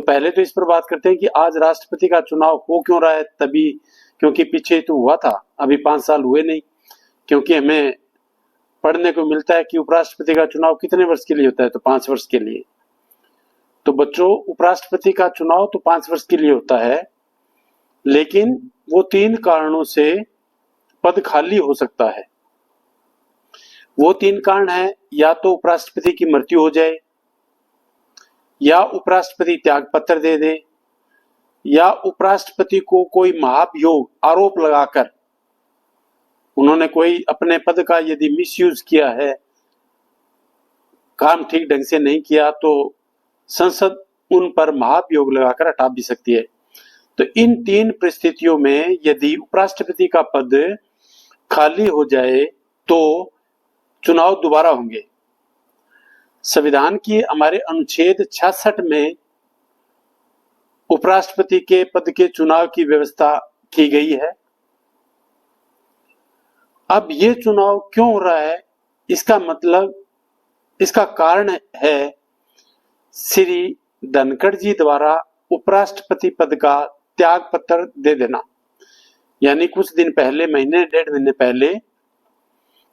पहले तो इस पर बात करते हैं कि आज राष्ट्रपति का चुनाव हो क्यों रहा है। तभी क्योंकि पीछे तो हुआ था, अभी 5 साल हुए नहीं। क्योंकि हमें पढ़ने को मिलता है कि उपराष्ट्रपति का चुनाव कितने वर्ष के लिए होता है, तो 5 वर्ष के लिए। तो बच्चों, उपराष्ट्रपति का चुनाव तो 5 वर्ष के लिए होता है, लेकिन वो 3 कारणों से पद खाली हो सकता है। वो 3 कारण है, या तो उपराष्ट्रपति की मृत्यु हो जाए, या उपराष्ट्रपति त्याग पत्र दे दे, या उपराष्ट्रपति को कोई महाभियोग आरोप लगाकर उन्होंने कोई अपने पद का यदि मिसयूज किया है, काम ठीक ढंग से नहीं किया, तो संसद उन पर महाभियोग लगाकर हटा भी सकती है। तो इन 3 परिस्थितियों में यदि उपराष्ट्रपति का पद खाली हो जाए तो चुनाव दोबारा होंगे। संविधान की हमारे अनुच्छेद 66 में उपराष्ट्रपति के पद के चुनाव की व्यवस्था की गई है। अब ये चुनाव क्यों हो रहा है, इसका मतलब, इसका कारण है श्री धनखड़ जी द्वारा उपराष्ट्रपति पद का त्याग पत्र दे देना। यानी कुछ दिन पहले, महीने 1.5 महीने पहले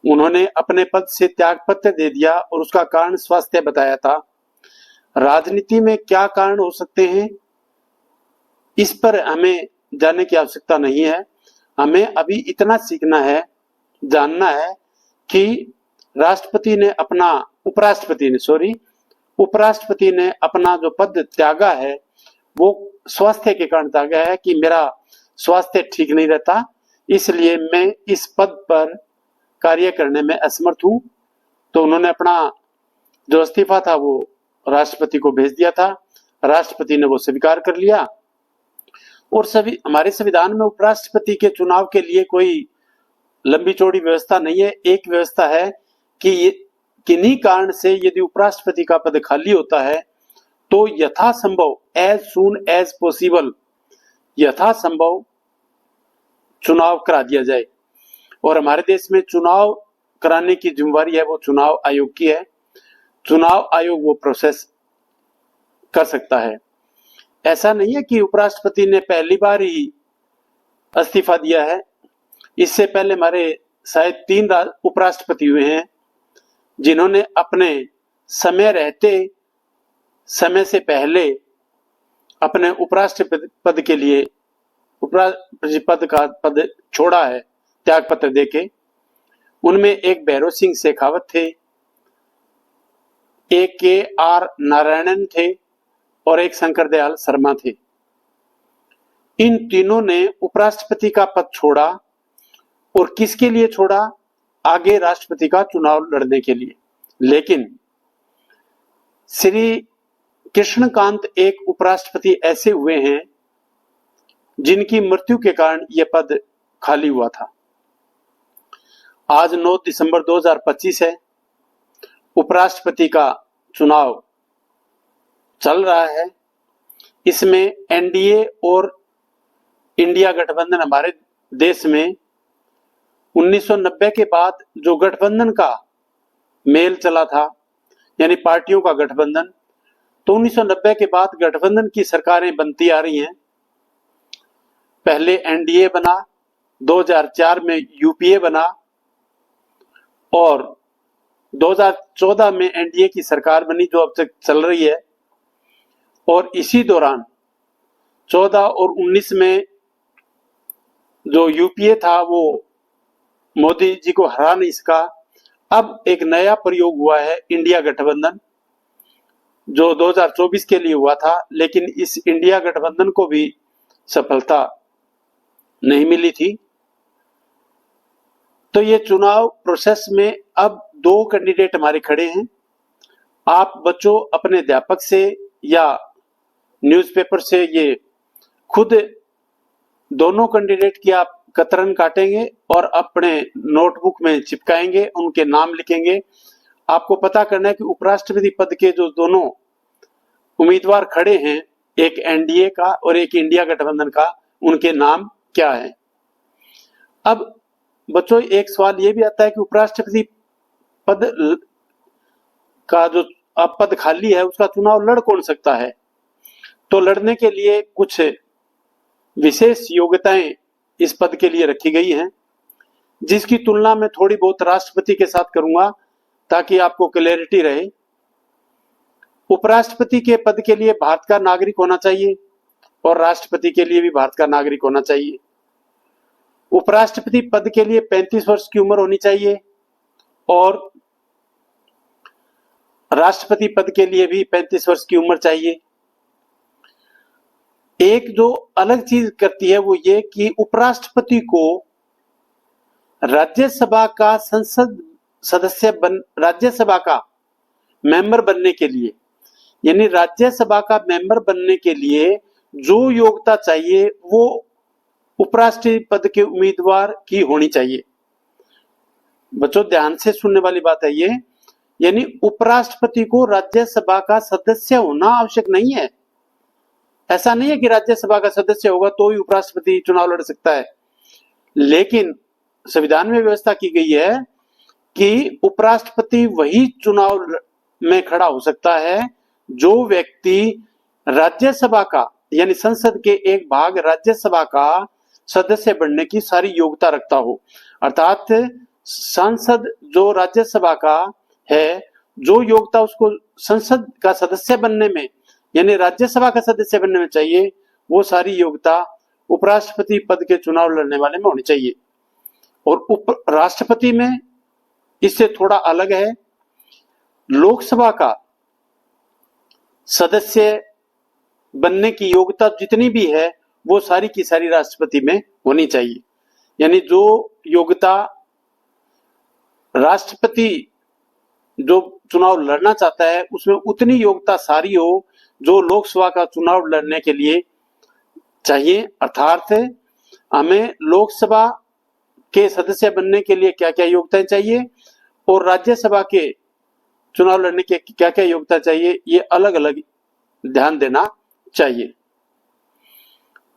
उन्होंने अपने पद से त्याग पत्र दे दिया और उसका कारण स्वास्थ्य बताया था। राजनीति में क्या कारण हो सकते हैं, इस पर हमें जानने की आवश्यकता नहीं है। हमें अभी इतना सीखना है, जानना है कि उपराष्ट्रपति ने अपना जो पद त्यागा है वो स्वास्थ्य के कारण त्यागा है कि मेरा स्वास्थ्य ठीक नहीं रहता, इसलिए मैं इस पद पर कार्य करने में असमर्थ हूं। तो उन्होंने अपना जो इस्तीफा था वो राष्ट्रपति को भेज दिया था। राष्ट्रपति ने वो स्वीकार कर लिया। और सभी हमारे संविधान में उपराष्ट्रपति के चुनाव के लिए कोई लंबी चौड़ी व्यवस्था नहीं है। एक व्यवस्था है कि किन्हीं कारण से यदि उपराष्ट्रपति का पद खाली होता है तो यथासंभव, एज सून एज पॉसिबल, यथासंभव चुनाव करा दिया जाए। और हमारे देश में चुनाव कराने की जिम्मेवारी है वो चुनाव आयोग की है। चुनाव आयोग वो प्रोसेस कर सकता है। ऐसा नहीं है कि उपराष्ट्रपति ने पहली बार ही इस्तीफा दिया है। इससे पहले हमारे शायद 3 उपराष्ट्रपति हुए हैं जिन्होंने अपने समय रहते, समय से पहले अपने उपराष्ट्रपति पद के लिए उपराष्ट्रपति का पद छोड़ा है त्याग पत्र देके। उनमें एक भैरव सिंह शेखावत थे, एक के.आर. नारायणन थे और एक शंकर दयाल शर्मा थे। इन तीनों ने उपराष्ट्रपति का पद छोड़ा। और किसके लिए छोड़ा? आगे राष्ट्रपति का चुनाव लड़ने के लिए। लेकिन श्री कृष्णकांत एक उपराष्ट्रपति ऐसे हुए हैं जिनकी मृत्यु के कारण यह पद खाली हुआ था। आज 9 दिसंबर 2025 है। उपराष्ट्रपति का चुनाव चल रहा है। इसमें एनडीए और इंडिया गठबंधन हमारे देश में 1990 के बाद जो गठबंधन का मेल चला था, यानी पार्टियों का गठबंधन, तो 1990 के बाद गठबंधन की सरकारें बनती आ रही हैं। पहले एनडीए बना, 2004 में यूपीए बना और 2014 में एनडीए की सरकार बनी जो अब तक चल रही है। और इसी दौरान 14 और 19 में जो यूपीए था वो मोदी जी को हरा नहीं सका। अब एक नया प्रयोग हुआ है इंडिया गठबंधन, जो 2024 के लिए हुआ था, लेकिन इस इंडिया गठबंधन को भी सफलता नहीं मिली थी। तो ये चुनाव प्रोसेस में अब 2 कैंडिडेट हमारे खड़े हैं। आप बच्चों अपने अध्यापक से या न्यूज़पेपर से ये खुद दोनों कैंडिडेट की आप कतरन काटेंगे और अपने नोटबुक में चिपकाएंगे, उनके नाम लिखेंगे। आपको पता करना है कि उपराष्ट्रपति पद के जो दोनों उम्मीदवार खड़े हैं, एक एनडीए का और एक इंडिया गठबंधन का, उनके नाम क्या है। अब बच्चों एक सवाल ये भी आता है कि उपराष्ट्रपति पद का जो अब पद खाली है उसका चुनाव लड़ कौन सकता है। तो लड़ने के लिए कुछ विशेष योग्यताएं इस पद के लिए रखी गई हैं, जिसकी तुलना मैं थोड़ी बहुत राष्ट्रपति के साथ करूंगा ताकि आपको क्लैरिटी रहे। उपराष्ट्रपति के पद के लिए भारत का नागरिक होना चाहिए और राष्ट्रपति के लिए भी भारत का नागरिक होना चाहिए। उपराष्ट्रपति पद के लिए 35 वर्ष की उम्र होनी चाहिए और राष्ट्रपति पद के लिए भी 35 वर्ष की उम्र चाहिए। एक जो अलग चीज करती है वो ये कि उपराष्ट्रपति को राज्यसभा का राज्यसभा का मेंबर बनने के लिए, यानी राज्यसभा का मेंबर बनने के लिए जो योग्यता चाहिए वो उपराष्ट्रपति पद के उम्मीदवार की होनी चाहिए। बच्चों ध्यान से सुनने वाली बात है ये, यानी उपराष्ट्रपति को राज्यसभा का सदस्य होना आवश्यक नहीं है। ऐसा नहीं है कि राज्यसभा का सदस्य होगा तो ही उपराष्ट्रपति चुनाव लड़ सकता है, लेकिन संविधान में व्यवस्था की गई है कि उपराष्ट्रपति वही चुनाव में खड़ा हो सकता है जो व्यक्ति राज्यसभा का, यानी संसद के एक भाग राज्यसभा का सदस्य बनने की सारी योग्यता रखता हो। अर्थात सांसद जो राज्यसभा का है, जो योग्यता उसको संसद का सदस्य बनने में, यानी राज्यसभा का सदस्य बनने में चाहिए, वो सारी योग्यता उपराष्ट्रपति पद के चुनाव लड़ने वाले में होनी चाहिए। और उपराष्ट्रपति में इससे थोड़ा अलग है। लोकसभा का सदस्य बनने की योग्यता जितनी भी है वो सारी की सारी राष्ट्रपति में होनी चाहिए। यानी जो योग्यता राष्ट्रपति जो चुनाव लड़ना चाहता है उसमें उतनी योग्यता सारी हो जो लोकसभा का चुनाव लड़ने के लिए चाहिए। अर्थात हमें लोकसभा के सदस्य बनने के लिए क्या क्या योग्यताएं चाहिए और राज्यसभा के चुनाव लड़ने के क्या क्या योग्यता चाहिए, ये अलग अलग ध्यान देना चाहिए।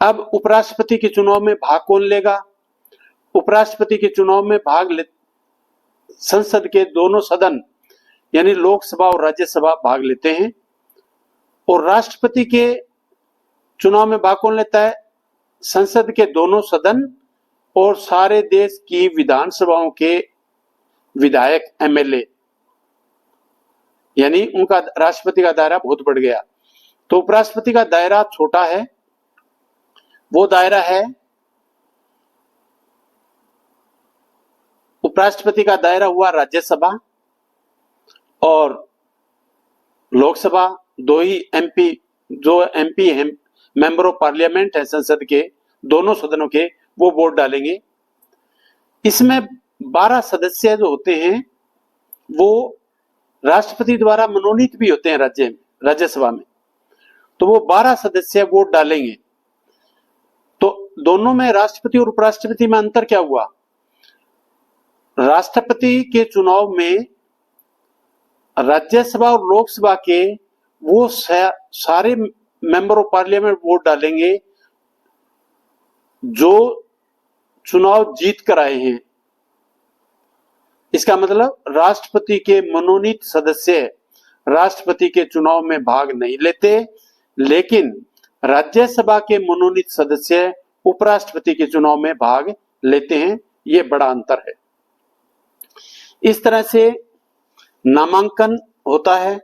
अब उपराष्ट्रपति के चुनाव में भाग कौन लेगा? उपराष्ट्रपति के चुनाव में भाग ले संसद के दोनों सदन यानी लोकसभा और राज्यसभा भाग लेते हैं। और राष्ट्रपति के चुनाव में भाग कौन लेता है? संसद के दोनों सदन और सारे देश की विधानसभाओं के विधायक, एमएलए, यानी उनका राष्ट्रपति का दायरा बहुत बढ़ गया। तो उपराष्ट्रपति का दायरा छोटा है, वो दायरा है, उपराष्ट्रपति का दायरा हुआ राज्यसभा और लोकसभा। दो ही एमपी, जो एमपी है मेंबर ऑफ पार्लियामेंट है संसद के दोनों सदनों के, वो वोट डालेंगे। इसमें 12 सदस्य जो होते हैं वो राष्ट्रपति द्वारा मनोनीत भी होते हैं राज्यसभा में, तो वो 12 सदस्य वोट डालेंगे। तो दोनों में राष्ट्रपति और उपराष्ट्रपति में अंतर क्या हुआ? राष्ट्रपति के चुनाव में राज्यसभा और लोकसभा के वो सारे मेंबर ऑफ पार्लियामेंट वोट डालेंगे जो चुनाव जीत कर आए हैं। इसका मतलब राष्ट्रपति के मनोनीत सदस्य राष्ट्रपति के चुनाव में भाग नहीं लेते, लेकिन राज्यसभा के मनोनीत सदस्य उपराष्ट्रपति के चुनाव में भाग लेते हैं। ये बड़ा अंतर है। इस तरह से नामांकन होता है।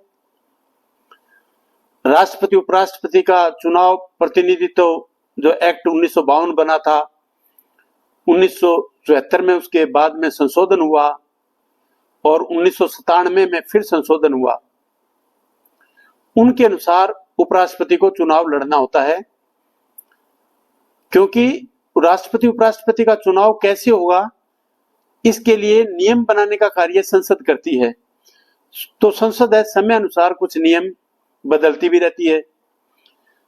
राष्ट्रपति उपराष्ट्रपति का चुनाव प्रतिनिधित्व जो एक्ट 1952 बना था, 1974 में उसके बाद में संशोधन हुआ और 1997 में फिर संशोधन हुआ। उनके अनुसार उपराष्ट्रपति को चुनाव लड़ना होता है, क्योंकि राष्ट्रपति उपराष्ट्रपति का चुनाव कैसे होगा इसके लिए नियम बनाने का कार्य संसद करती है। तो संसद है समय अनुसार कुछ नियम बदलती भी रहती है।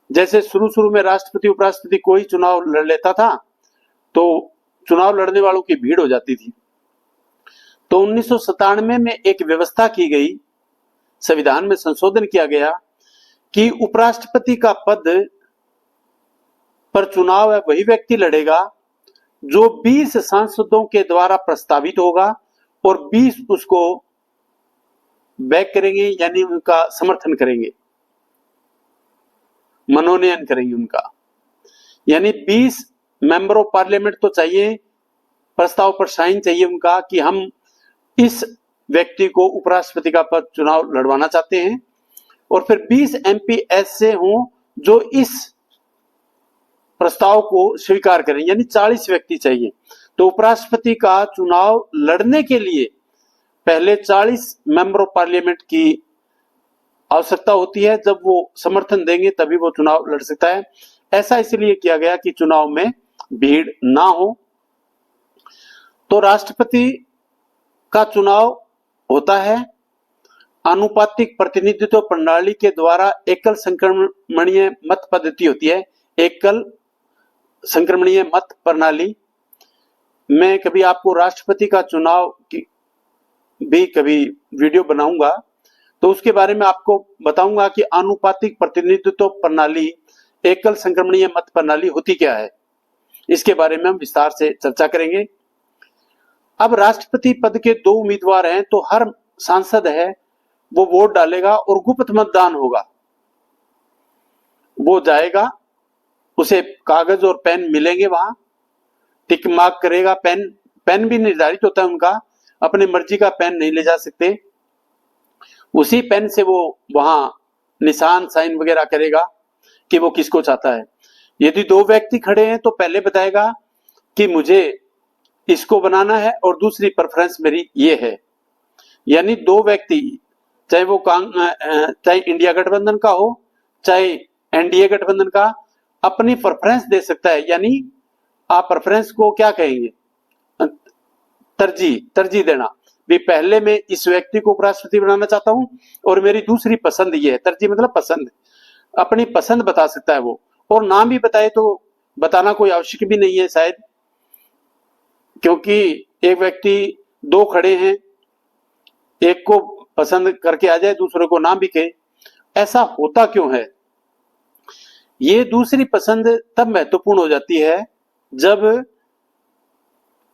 जैसे शुरू में राष्ट्रपति उपराष्ट्रपति कोई चुनाव लड़ लेता था तो चुनाव लड़ने वालों की भीड़ हो जाती थी। तो 1997 में एक व्यवस्था की गई, संविधान में संशोधन किया गया कि उपराष्ट्रपति का पद पर चुनाव है वही व्यक्ति लड़ेगा जो 20 सांसदों के द्वारा प्रस्तावित होगा और 20 उसको बैक करेंगे, यानी उनका समर्थन करेंगे। मनोनयन करेंगे उनका। यानी 20 मेंबर ऑफ पार्लियामेंट तो चाहिए, प्रस्ताव पर साइन चाहिए उनका कि हम इस व्यक्ति को उपराष्ट्रपति का पद चुनाव लड़वाना चाहते हैं, और फिर 20 एमपी ऐसे हों जो इस प्रस्ताव को स्वीकार करें, यानी 40 व्यक्ति चाहिए। तो उपराष्ट्रपति का चुनाव लड़ने के लिए पहले 40 मेंबर ऑफ पार्लियामेंट की आवश्यकता होती है। जब वो समर्थन देंगे तभी वो चुनाव लड़ सकता है। ऐसा इसलिए किया गया कि चुनाव में भीड़ ना हो। तो राष्ट्रपति का चुनाव होता है आनुपातिक प्रतिनिधित्व प्रणाली के द्वारा। एकल संक्रमणीय मत पद्धति होती है, एकल संक्रमणीय मत प्रणाली। मैं कभी आपको राष्ट्रपति का चुनाव की भी कभी वीडियो बनाऊंगा, तो उसके बारे में आपको बताऊंगा कि आनुपातिक प्रतिनिधित्व प्रणाली, एकल संक्रमणीय मत प्रणाली होती क्या है। इसके बारे में हम विस्तार से चर्चा करेंगे। अब राष्ट्रपति पद के 2 उम्मीदवार हैं, तो हर सांसद है वो वोट डालेगा और गुप्त मतदान होगा। वो जाएगा, उसे कागज और पेन मिलेंगे, वहां टिक मार्क करेगा। पेन भी निर्धारित होता है उनका, अपनी मर्जी का पेन नहीं ले जा सकते। उसी पेन से वो वहां निशान साइन वगैरह करेगा कि वो किसको चाहता है। यदि 2 व्यक्ति खड़े हैं तो पहले बताएगा कि मुझे इसको बनाना है और दूसरी प्रेफरेंस मेरी ये है। यानी 2 व्यक्ति, चाहे इंडिया गठबंधन का हो चाहे एनडीए गठबंधन का, अपनी प्रेफरेंस दे सकता है। यानी आप प्रेफरेंस को क्या कहेंगे, तरजीह देना। भी पहले मैं इस व्यक्ति को उपराष्ट्रपति बनाना चाहता हूं और मेरी दूसरी पसंद ये है। तरजीह मतलब पसंद, अपनी पसंद बता सकता है वो। और नाम भी बताए तो बताना कोई आवश्यक भी नहीं है शायद, क्योंकि एक व्यक्ति 2 खड़े हैं, एक को पसंद करके आ जाए, दूसरे को नाम भी कहे। ऐसा होता क्यों है? ये दूसरी पसंद तब महत्वपूर्ण हो जाती है जब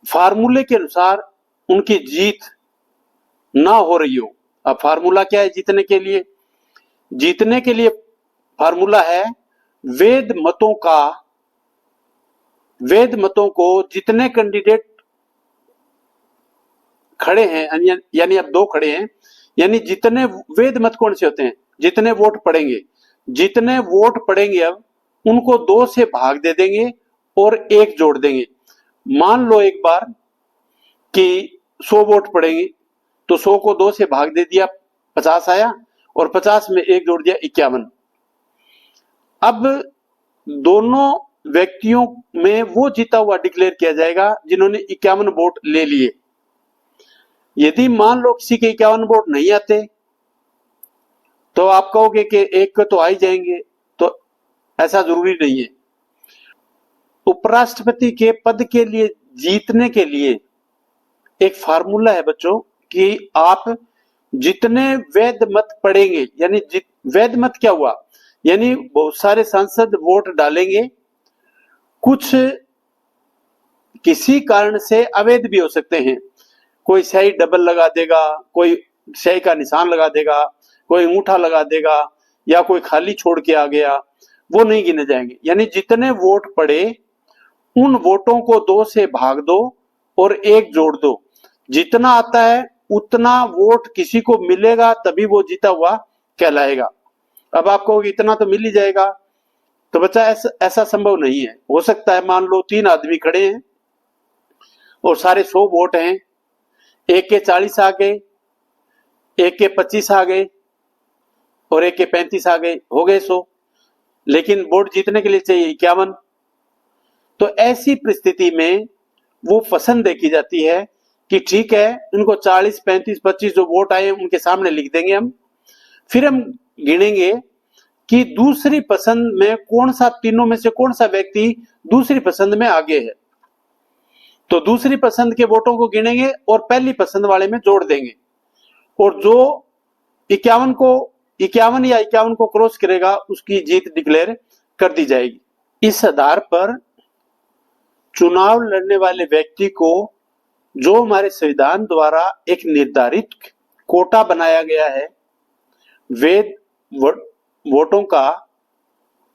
फार्मूले के अनुसार उनकी जीत ना हो रही हो। अब फार्मूला क्या है जीतने के लिए? जीतने के लिए फार्मूला है वेद मतों को जितने कैंडिडेट खड़े हैं, यानी अब 2 खड़े हैं, यानी जितने वेद मत कौन से होते हैं, जितने वोट पड़ेंगे, जितने वोट पड़ेंगे अब उनको 2 से भाग दे देंगे और 1 जोड़ देंगे। मान लो एक बार कि 100 वोट पड़ेंगे, तो 100 को 2 से भाग दे दिया, 50 आया, और 50 में 1 जोड़ दिया, 51। अब दोनों व्यक्तियों में वो जीता हुआ डिक्लेयर किया जाएगा जिन्होंने 51 वोट ले लिए। यदि मान लो किसी के 51 वोट नहीं आते, तो आप कहोगे कि एक तो आ ही जाएंगे, तो ऐसा जरूरी नहीं है। उपराष्ट्रपति के पद के लिए जीतने के लिए एक फार्मूला है बच्चों कि आप जितने वैध मत पड़ेंगे, यानी वैध मत क्या हुआ, यानी बहुत सारे सांसद वोट डालेंगे, कुछ किसी कारण से अवैध भी हो सकते हैं। कोई स्याही डबल लगा देगा, कोई स्याही का निशान लगा देगा, कोई अंगूठा लगा देगा, या कोई खाली छोड़ के आ गया, वो नहीं गिने जाएंगे। यानी जितने वोट पड़े उन वोटों को 2 से भाग दो और 1 जोड़ दो। जितना आता है उतना वोट किसी को मिलेगा, तभी वो जीता हुआ कहलाएगा। अब आपको इतना तो मिल ही जाएगा, तो बच्चा ऐसा संभव नहीं है। हो सकता है मान लो 3 आदमी खड़े हैं और सारे 100 वोट हैं, एक के 40 आ गए, एक के 25 आ गए और एक के 35 आ गए, हो गए 100। लेकिन वोट जीतने के लिए चाहिए 51। तो ऐसी परिस्थिति में वो पसंद देखी जाती है कि ठीक है, इनको 40, 35, 25 जो वोट आए उनके सामने लिख देंगे हम। फिर हम गिनेंगे कि दूसरी पसंद में कौन सा, तीनों में से कौन सा व्यक्ति दूसरी पसंद में आगे है। तो दूसरी पसंद के वोटों को गिनेंगे और पहली पसंद वाले में जोड़ देंगे, और जो 51 या 51 को क्रॉस करेगा उसकी जीत डिक्लेयर कर दी जाएगी। इस आधार पर चुनाव लड़ने वाले व्यक्ति को जो हमारे संविधान द्वारा एक निर्धारित कोटा बनाया गया है वैध वोटों का,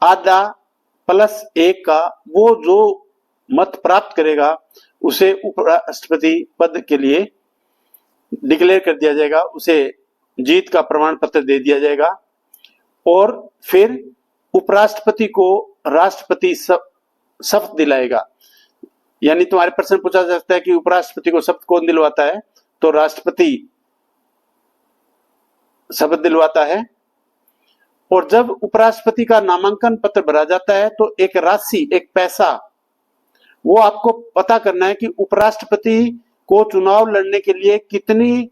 आधा प्लस 1 का वो जो मत प्राप्त करेगा उसे उपराष्ट्रपति पद के लिए डिक्लेयर कर दिया जाएगा, उसे जीत का प्रमाण पत्र दे दिया जाएगा। और फिर उपराष्ट्रपति को राष्ट्रपति शपथ दिलाएगा। यानी तुम्हारे प्रश्न पूछा जा सकता है कि उपराष्ट्रपति को शपथ कौन दिलवाता है, तो राष्ट्रपति शपथ दिलवाता है। और जब उपराष्ट्रपति का नामांकन पत्र भरा जाता है तो एक राशि, एक पैसा, वो आपको पता करना है कि उपराष्ट्रपति को चुनाव लड़ने के लिए कितनी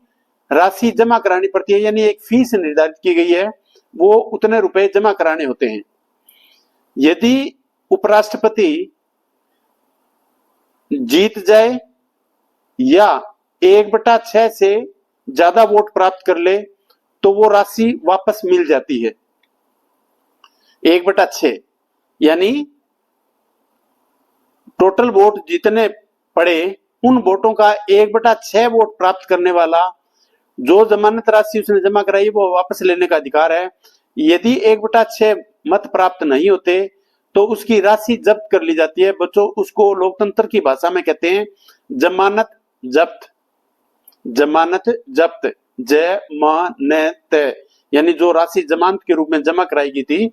राशि जमा करानी पड़ती है। यानी एक फीस निर्धारित की गई है, वो उतने रुपए जमा कराने होते हैं। यदि उपराष्ट्रपति जीत जाए या 1/6 से ज्यादा वोट प्राप्त कर ले तो वो राशि वापस मिल जाती है। 1/6 यानी टोटल वोट जितने पड़े उन वोटों का 1/6 वोट प्राप्त करने वाला जो जमानत राशि उसने जमा कराई वो वापस लेने का अधिकार है। यदि 1/6 मत प्राप्त नहीं होते तो उसकी राशि जब्त कर ली जाती है। बच्चों, उसको लोकतंत्र की भाषा में कहते हैं जमानत जब्त। जमानत जब्त, जमानत, यानी जो राशि जमानत के रूप में जमा कराई गई थी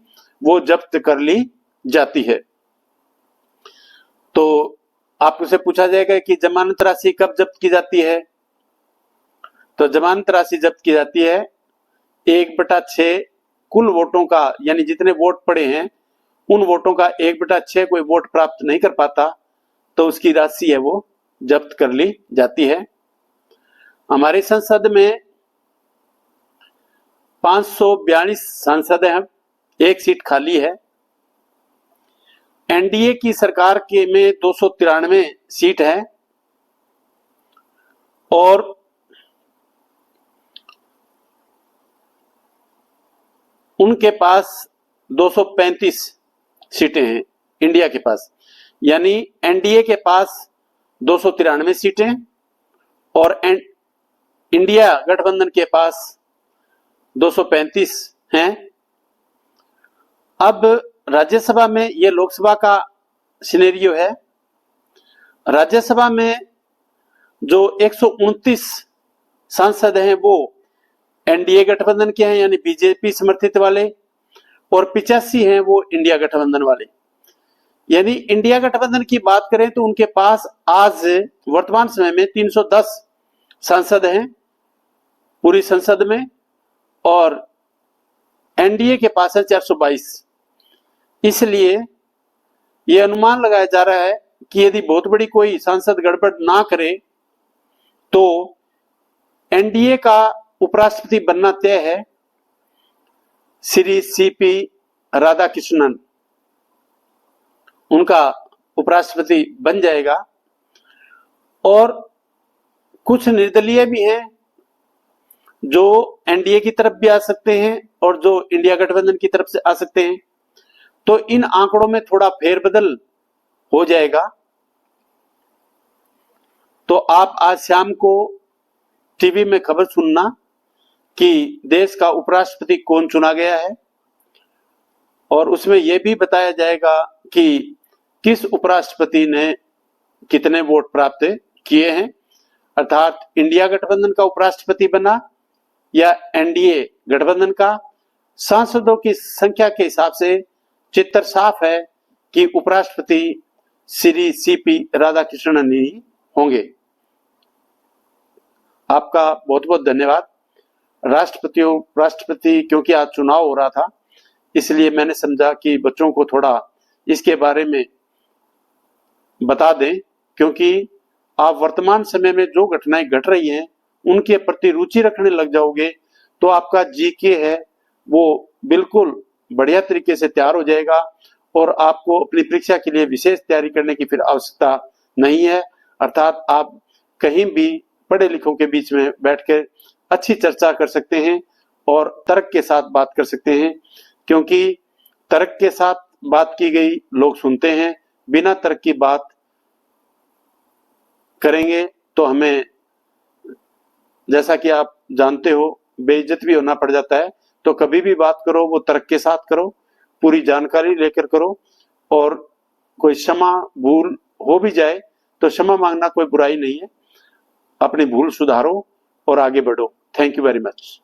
वो जब्त कर ली जाती है। तो आपसे पूछा जाएगा कि जमानत राशि कब जब्त की जाती है, तो जमानत राशि जब्त की जाती है 1/6 कुल वोटों का, यानी जितने वोट पड़े हैं उन वोटों का 1/6 कोई वोट प्राप्त नहीं कर पाता तो उसकी राशि है वो जब्त कर ली जाती है। हमारी संसद में 542 सांसद हैं, एक सीट खाली है। एनडीए की सरकार के में 293 सीट है और उनके पास 235 सीटें हैं इंडिया के पास। यानी एनडीए के पास 293 सीटें और इंडिया गठबंधन के पास 235 हैं। अब राज्यसभा में, ये लोकसभा का सिनेरियो है, राज्यसभा में जो 129 सांसद हैं वो एनडीए गठबंधन के हैं यानी बीजेपी समर्थित वाले, और 85 हैं वो इंडिया गठबंधन वाले। यानी इंडिया गठबंधन की बात करें तो उनके पास आज वर्तमान समय में 310 सांसद हैं पूरी संसद में और एनडीए के पास है 422। इसलिए यह अनुमान लगाया जा रहा है कि यदि बहुत बड़ी कोई सांसद गड़बड़ ना करे तो एनडीए का उपराष्ट्रपति बनना तय है श्री सीपी राधाकृष्णन, उनका उपराष्ट्रपति बन जाएगा। और कुछ निर्दलीय भी हैं जो एनडीए की तरफ भी आ सकते हैं और जो इंडिया गठबंधन की तरफ से आ सकते हैं। तो इन आंकड़ों में थोड़ा फेरबदल हो जाएगा। तो आप आज शाम को टीवी में खबर सुनना कि देश का उपराष्ट्रपति कौन चुना गया है और उसमें यह भी बताया जाएगा कि किस उपराष्ट्रपति ने कितने वोट प्राप्त किए हैं, अर्थात इंडिया गठबंधन का उपराष्ट्रपति बना या एनडीए गठबंधन का। सांसदों की संख्या के हिसाब से चित्र साफ है कि उपराष्ट्रपति श्री सीपी राधाकृष्णन ही होंगे। आपका बहुत बहुत धन्यवाद। राष्ट्रपति क्योंकि आज चुनाव हो रहा था इसलिए मैंने समझा कि बच्चों को थोड़ा इसके बारे में बता दें, क्योंकि आप वर्तमान समय में जो घटनाएं घट रही हैं उनके प्रति रुचि रखने लग जाओगे तो आपका जीके है वो बिल्कुल बढ़िया तरीके से तैयार हो जाएगा और आपको अपनी परीक्षा के लिए विशेष तैयारी करने की फिर आवश्यकता नहीं है। अर्थात आप कहीं भी पढ़े लिखों के बीच में बैठकर अच्छी चर्चा कर सकते हैं और तर्क के साथ बात कर सकते हैं, क्योंकि तर्क के साथ बात की गई लोग सुनते हैं, बिना तर्क की बात करेंगे तो हमें, जैसा कि आप जानते हो, बेइज्जत भी होना पड़ जाता है। तो कभी भी बात करो वो तर्क के साथ करो पूरी जानकारी लेकर करो, और कोई क्षमा भूल हो भी जाए तो क्षमा मांगना कोई बुराई नहीं है। अपनी भूल सुधारो और आगे बढ़ो। Thank you very much.